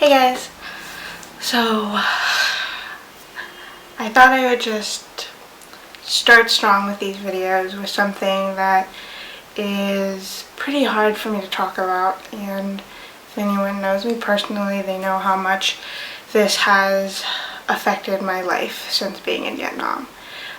Hey guys, so I thought I would just start strong with these videos with something that is pretty hard for me to talk about, and if anyone knows me personally, they know how much this has affected my life since being in Vietnam.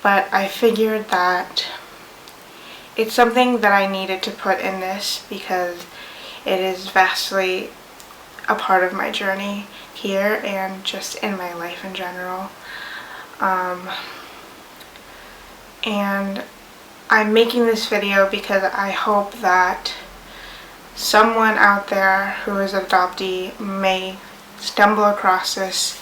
But I figured that it's something that I needed to put in this because it is vastly a part of my journey here and just in my life in general. And I'm making this video because I hope that someone out there who is an adoptee may stumble across this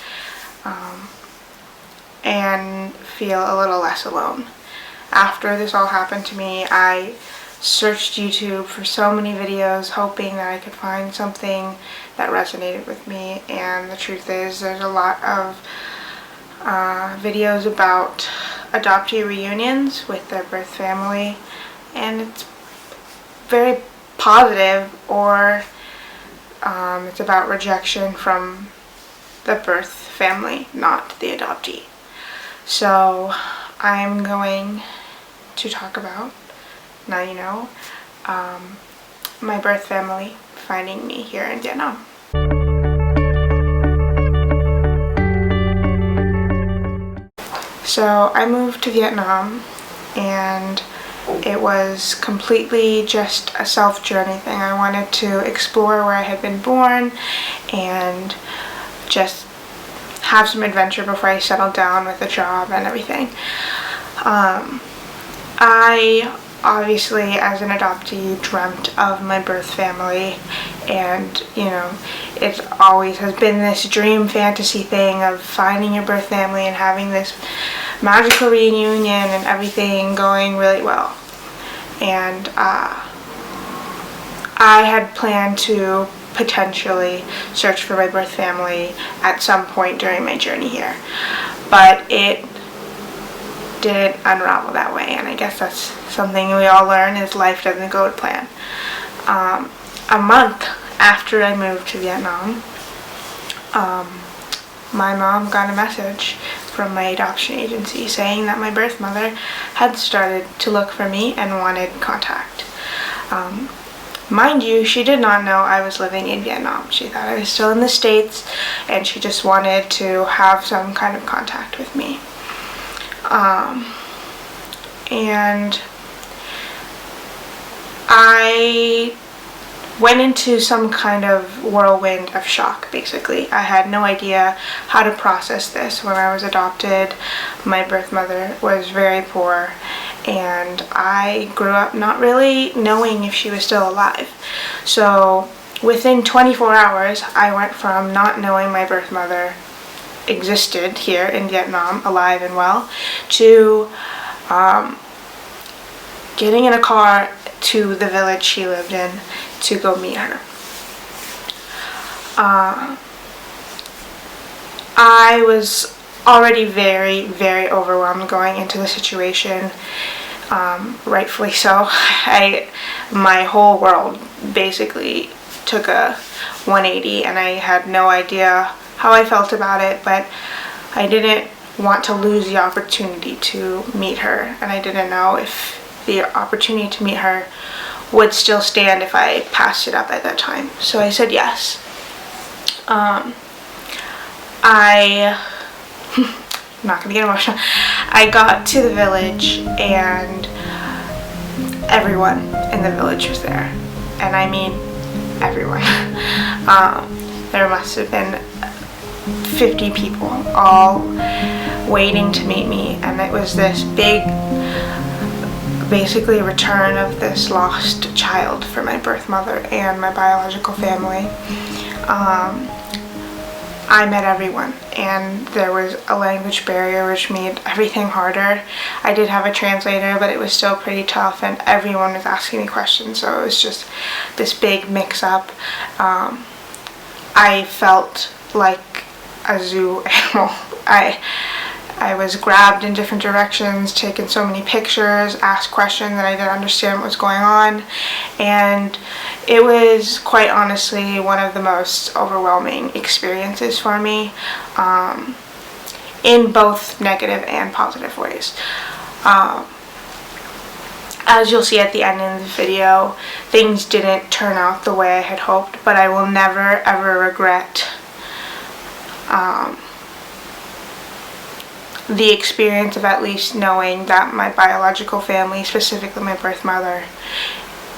and feel a little less alone. After this all happened to me, I searched YouTube for so many videos hoping that I could find something that resonated with me, and the truth is there's a lot of videos about adoptee reunions with their birth family, and it's very positive, or it's about rejection from the birth family, not the adoptee. So I'm going to talk about, now you know, my birth family finding me here in Vietnam. So I moved to Vietnam, and it was completely just a self-journey thing. I wanted to explore where I had been born and just have some adventure before I settled down with a job and everything. I obviously, as an adoptee, dreamt of my birth family, and you know, it always has been this dream fantasy thing of finding your birth family and having this magical reunion and everything going really well. And I had planned to potentially search for my birth family at some point during my journey here, but it didn't unravel that way, and I guess that's something we all learn, is life doesn't go to plan. A month after I moved to Vietnam, my mom got a message from my adoption agency saying that my birth mother had started to look for me and wanted contact. Mind you, she did not know I was living in Vietnam. She thought I was still in the States, and she just wanted to have some kind of contact with me. And I went into some kind of whirlwind of shock, basically. I had no idea how to process this. When I was adopted, my birth mother was very poor, and I grew up not really knowing if she was still alive. So within 24 hours, I went from not knowing my birth mother existed here in Vietnam, alive and well, to getting in a car to the village she lived in to go meet her. I was already very, very overwhelmed going into the situation, rightfully so. My whole world basically took a 180, and I had no idea how I felt about it, but I didn't want to lose the opportunity to meet her, and I didn't know if the opportunity to meet her would still stand if I passed it up at that time. So I said yes. I'm not gonna get emotional. I got to the village, and everyone in the village was there, and I mean everyone. There must have been 50 people all waiting to meet me, and it was this big, basically return of this lost child for my birth mother and my biological family. I met everyone, and there was a language barrier which made everything harder. I did have a translator, but it was still pretty tough, and everyone was asking me questions, so it was just this big mix-up. I felt like a zoo animal. I I was grabbed in different directions, taken so many pictures, asked questions that I didn't understand what was going on, and it was quite honestly one of the most overwhelming experiences for me, in both negative and positive ways. As you'll see at the end of the video, things didn't turn out the way I had hoped, but I will never ever regret the experience of at least knowing that my biological family, specifically my birth mother,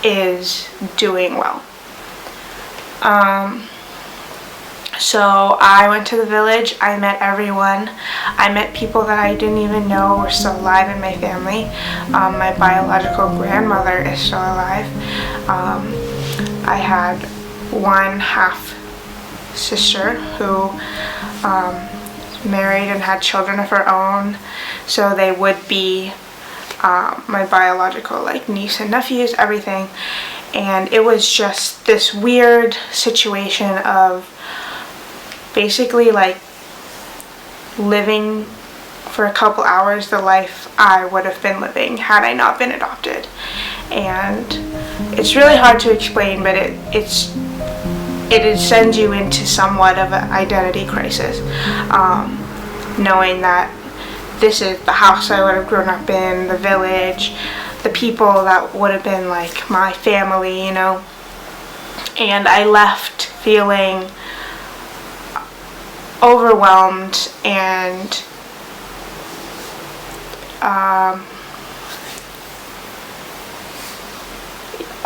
is doing well. So I went to the village, I met everyone, I met people that I didn't even know were still alive in my family. My biological grandmother is still alive. I had one half sister who married and had children of her own, so they would be my biological like niece and nephews, everything. And it was just this weird situation of basically like living for a couple hours the life I would have been living had I not been adopted. And it's really hard to explain, but it sends you into somewhat of an identity crisis, knowing that this is the house I would have grown up in, the village, the people that would have been like my family, you know. And I left feeling overwhelmed and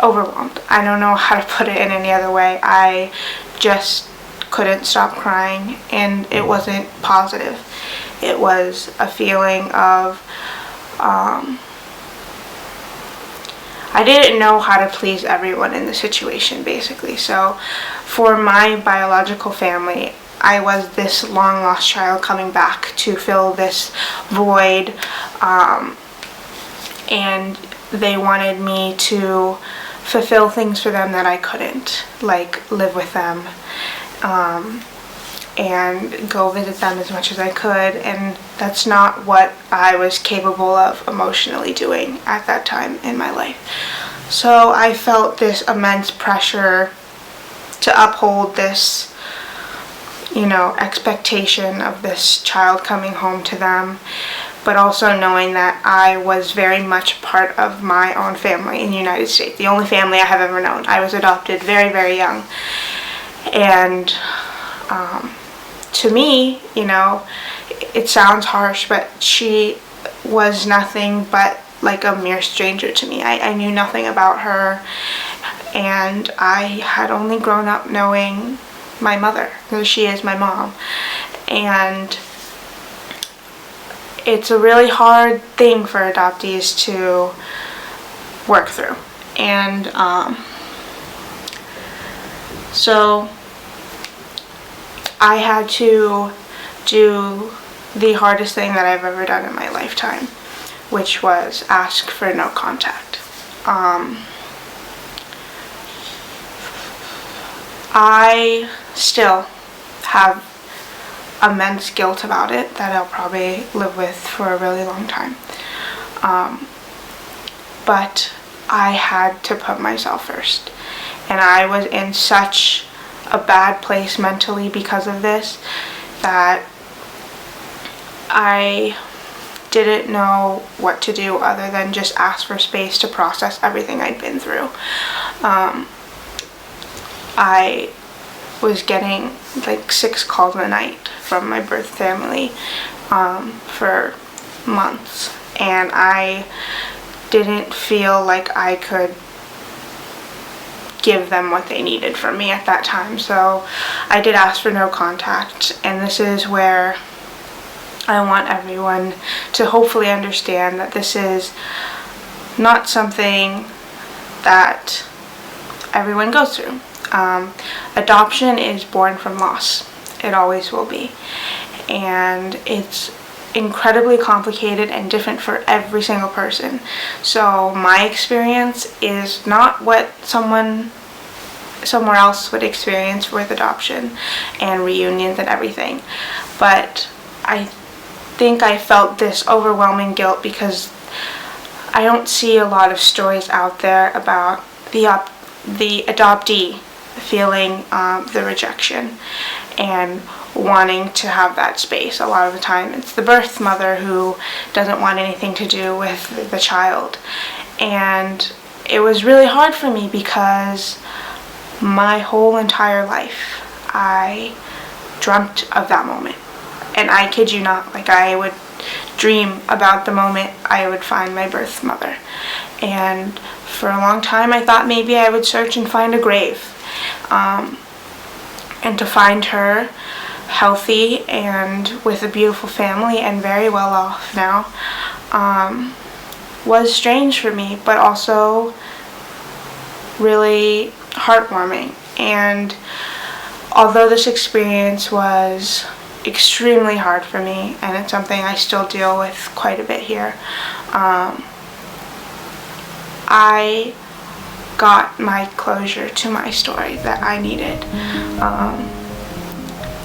overwhelmed. I don't know how to put it in any other way. I just couldn't stop crying, and it wasn't positive. It was a feeling of I didn't know how to please everyone in the situation, basically. So for my biological family, I was this long lost child coming back to fill this void, and they wanted me to fulfill things for them that I couldn't, like live with them, and go visit them as much as I could, and that's not what I was capable of emotionally doing at that time in my life. So I felt this immense pressure to uphold this, you know, expectation of this child coming home to them, but also knowing that I was very much part of my own family in the United States, the only family I have ever known. I was adopted very, very young, and to me, you know, it sounds harsh, but she was nothing but like a mere stranger to me. I knew nothing about her, and I had only grown up knowing my mother, because she is my mom. And it's a really hard thing for adoptees to work through. And so I had to do the hardest thing that I've ever done in my lifetime, which was ask for no contact. I still have immense guilt about it that I'll probably live with for a really long time. But I had to put myself first. And I was in such a bad place mentally because of this that I didn't know what to do other than just ask for space to process everything I'd been through. I was getting like 6 calls a night from my birth family for months, and I didn't feel like I could give them what they needed from me at that time. So I did ask for no contact, and this is where I want everyone to hopefully understand that this is not something that everyone goes through. Adoption is born from loss. It always will be. And it's incredibly complicated and different for every single person. So my experience is not what someone somewhere else would experience with adoption and reunions and everything. But I think I felt this overwhelming guilt because I don't see a lot of stories out there about the adoptee feeling the rejection and wanting to have that space. A lot of the time it's the birth mother who doesn't want anything to do with the child. And it was really hard for me because my whole entire life I dreamt of that moment. And I kid you not, like, I would dream about the moment I would find my birth mother. And for a long time I thought maybe I would search and find a grave. And to find her healthy and with a beautiful family and very well off now was strange for me, but also really heartwarming. And although this experience was extremely hard for me, and it's something I still deal with quite a bit here, I got my closure to my story that I needed.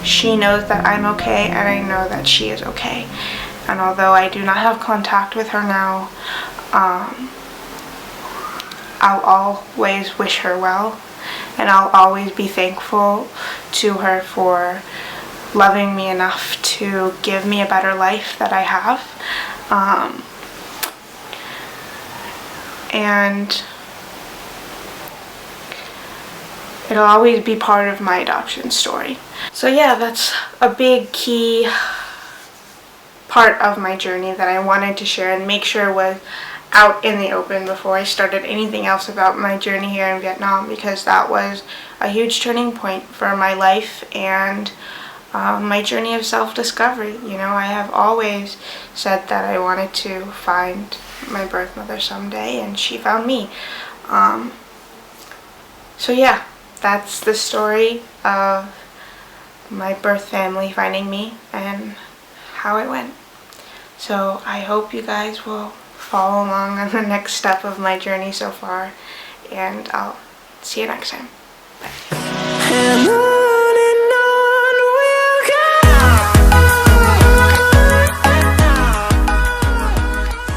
She knows that I'm okay, and I know that she is okay. And although I do not have contact with her now, I'll always wish her well, and I'll always be thankful to her for loving me enough to give me a better life that I have. And it'll always be part of my adoption story. So yeah, that's a big key part of my journey that I wanted to share and make sure was out in the open before I started anything else about my journey here in Vietnam, because that was a huge turning point for my life and my journey of self-discovery. You know, I have always said that I wanted to find my birth mother someday, and she found me. So yeah, that's the story of my birth family finding me and how it went. So I hope you guys will follow along on the next step of my journey so far, and I'll see you next time. Bye.